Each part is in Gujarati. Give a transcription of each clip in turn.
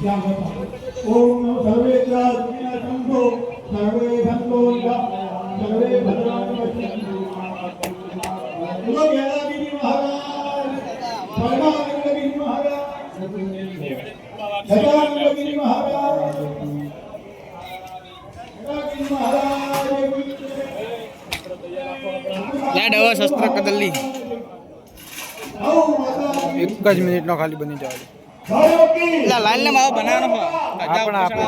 ओम सर्वे संतो सर्वे संतो सर्वे भद्राणि पश्यन्तु। बोलो गैरागिरी महाराज, परमानंदगिरी महाराज, गजानंदगिरी महाराज, गजानंदगिरी महाराज। लाड हवा शस्त्र कदली एक ज मिनिट नो खाली बनी जाए लाल ने मावा बनाना हो आपण आपे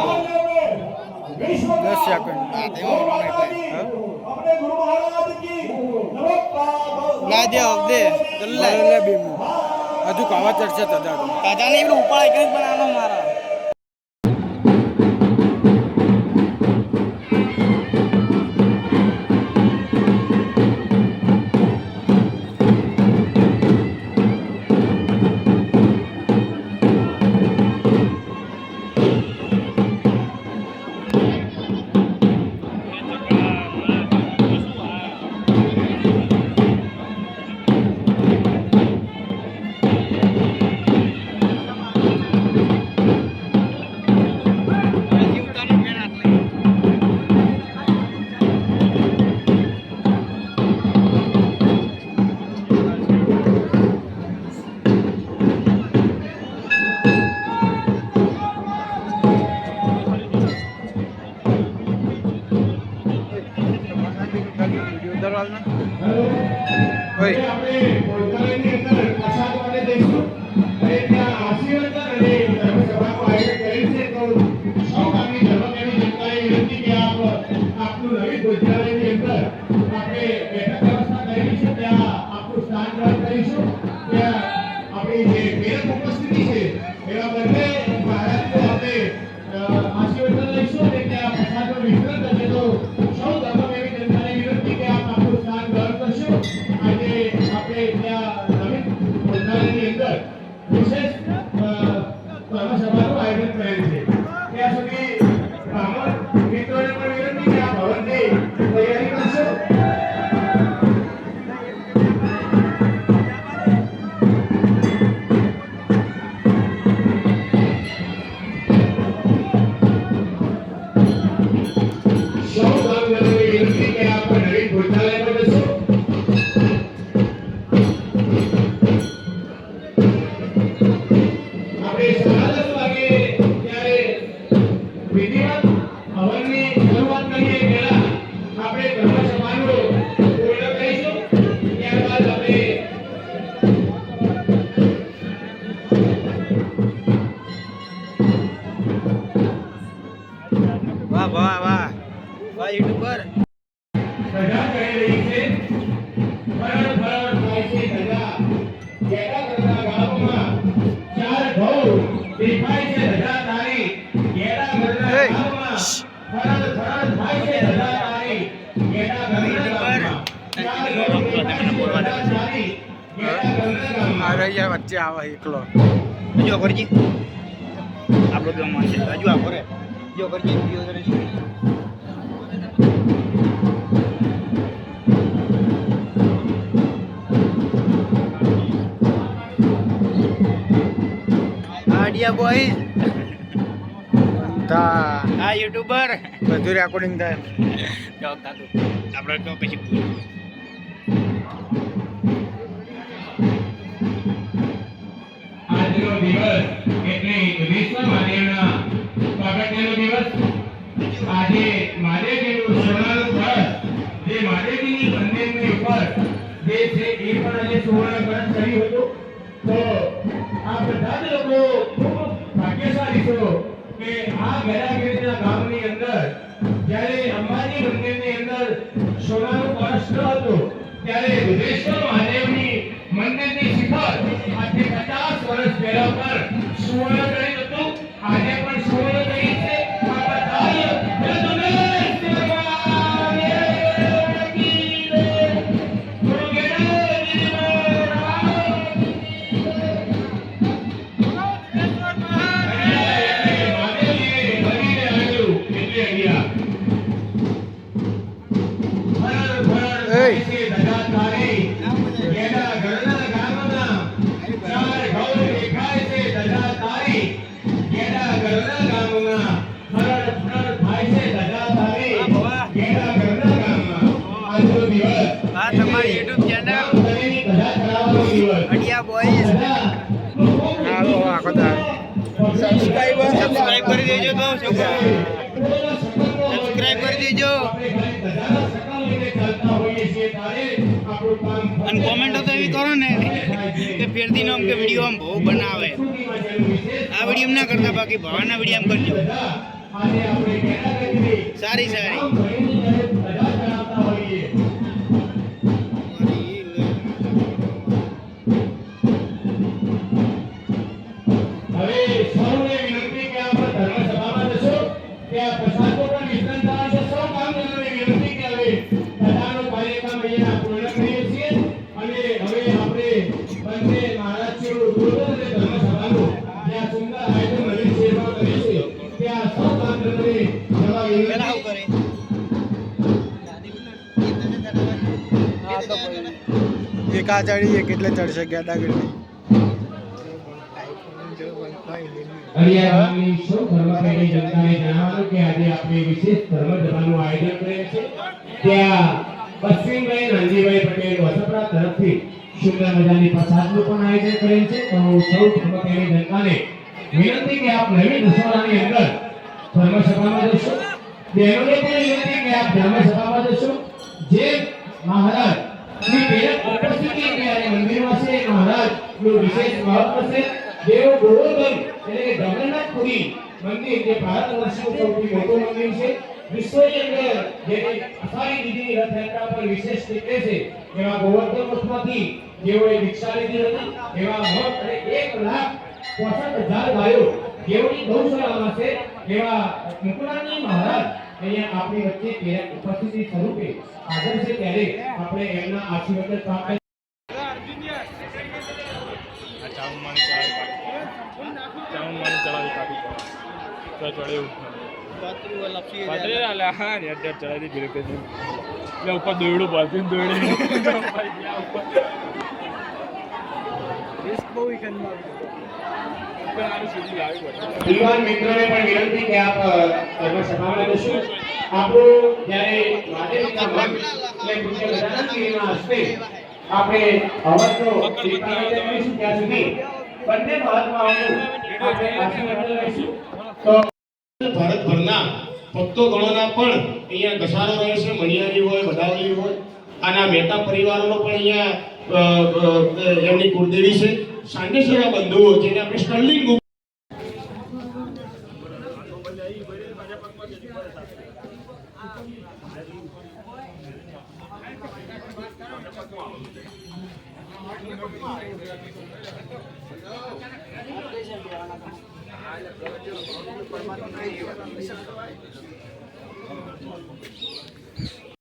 10 सेकंड ला दे दे जल्ला ले बी हजू कावा चर्चा ताजा ने ऊपर एक बनाना मारा વચ્ચે આવા એકલો જો કરજી આપણો ગામમાં છે હજુ આ કરે જો કરજી વિડિયો કરે છે આડિયા બોય તા આ યુટ્યુબર બધું રેકોર્ડિંગ થાય જોક દાદુ આપણે તો પછી દિવસ એટલે વિશ્વ મહાદેવના પ્રાગટ્યનો દિવસ આજે મહાદેવજીનું સોનાનું કળશ જે મહાદેવજીની મંદિરની ઉપર જે છે એ પણ આજે સુવર્ણ કળશ કર્યું હતું તો આ બધા જ લોકો ખૂબ ભાગ્યશાળી છો કે આ ગેરાગીરીના ગામની અંદર જ્યારે અંબાજી મંદિરની અંદર સોનાનું કળશ ન હતું ત્યારે રુદ્રેશ્વર મહાદેવની મંદિરની શિખર આજે 50 વર્ષ પહેલા પર સુવર્ણ કર્યું હતું આજે પણ સુવર્ણ કરી છે આ બધાય સબસ્ક્રાઇબ કરી દેજો અને કોમેન્ટો તો એવી કરો ને કે ફેરથી નામ કે વિડીયો આમ બહુ બનાવે આ વિડીયો ના કરતા બાકી ભવાના વિડીયો આમ કરજો સારી સારી હવે સૌને વિનંતી કે આપણે ધર્મસભામાં જશો ત્યાં પ્રસાદો પણ વિતરણ થાય છે. સૌ કામદારોને વિનંતી કે હવે કથાનો કાર્યક્રમ અહીંયા પૂર્ણ કરીએ છીએ અને હવે આપણે બંને મહારાજશ્રીઓ દૂર અને ધર્મસભાનું જ્યાં સુંદર આયોજન નવીન સેવા કરી છે ત્યાં સૌ કામદારોને જવા વિનંતી. એક આ ચડી એક એટલે ચડશે ગાડા ગડી હરિયાણાની સૌ ધર્મપ્રેમી જનતાને જણાવવાનું કે આજે આપણે વિશેષ ધર્મસભાનું આયોજન કર્યું છે. ત્યાં પશ્ચિમભાઈ નાનજીભાઈ પટેલ વસપડા તરફથી સુંદર મજાની પ્રસાદનું પણ આયોજન કરેલ છે. તો સૌ ધર્મપ્રેમી જનતાને વિનંતી કે આપ નવી દસોરાની અંદર ધર્મસભામાં જશો. બહેનોને પણ વિનંતી કે આપ ધર્મસભામાં જશો. જે મહારાજ શ્રી પ્રેરક ઉપસ્થિતિ ત્યારે મંદિરમાં છે મહારાજનું વિશેષ મહત્વ છે. દેવ ગોવર્ધન એટલે કે જગન્નાથપુરી મંદિર જે ભારત વર્ષનું સૌથી મોટું મંદિર છે. વિશ્વની અંદર જેની અષાઢી બીજની રથયાત્રા પર વિશેષ નીકળે છે એવા ગોવર્ધન મઠમાંથી જેઓએ દીક્ષા લીધી હતી એવા મઠ અને 1,65,000 ગાયો જેઓની ગૌશાળામાં છે એવા મુકુંદાજી મહારાજ અહીંયા આપણી વચ્ચે પ્રેરક ઉપસ્થિતિ સ્વરૂપે હાજર છે. ત્યારે આપણે એમના આશીર્વાદ પ્રાપ્ત ઉપર દોયડું પાછી દોયડું યુવાન મિત્રોને પણ વિનંતી કે આપ ધર્મસભામાં જશો. આપણું જ્યારે મહાદેવના ભક્ત એટલે પૂજ્ય ગજાનનજીના હસ્તે આપણે હવનનો દીપાવલી કરીશું ત્યાં સુધી બંને મહાત્માઓનું આપણે આશીર્વાદ લઈશું. તો ભારતભરના ભક્તો ગણોના પણ અહીંયા ઘસારો રહે છે. મણિયારી હોય, વડાવલી હોય, આના મહેતા પરિવારોનો પણ અહીંયા એમની કુળદેવી છે. સાંડેસરા બંધુઓ જેને આપણે સ્ટર્લિંગ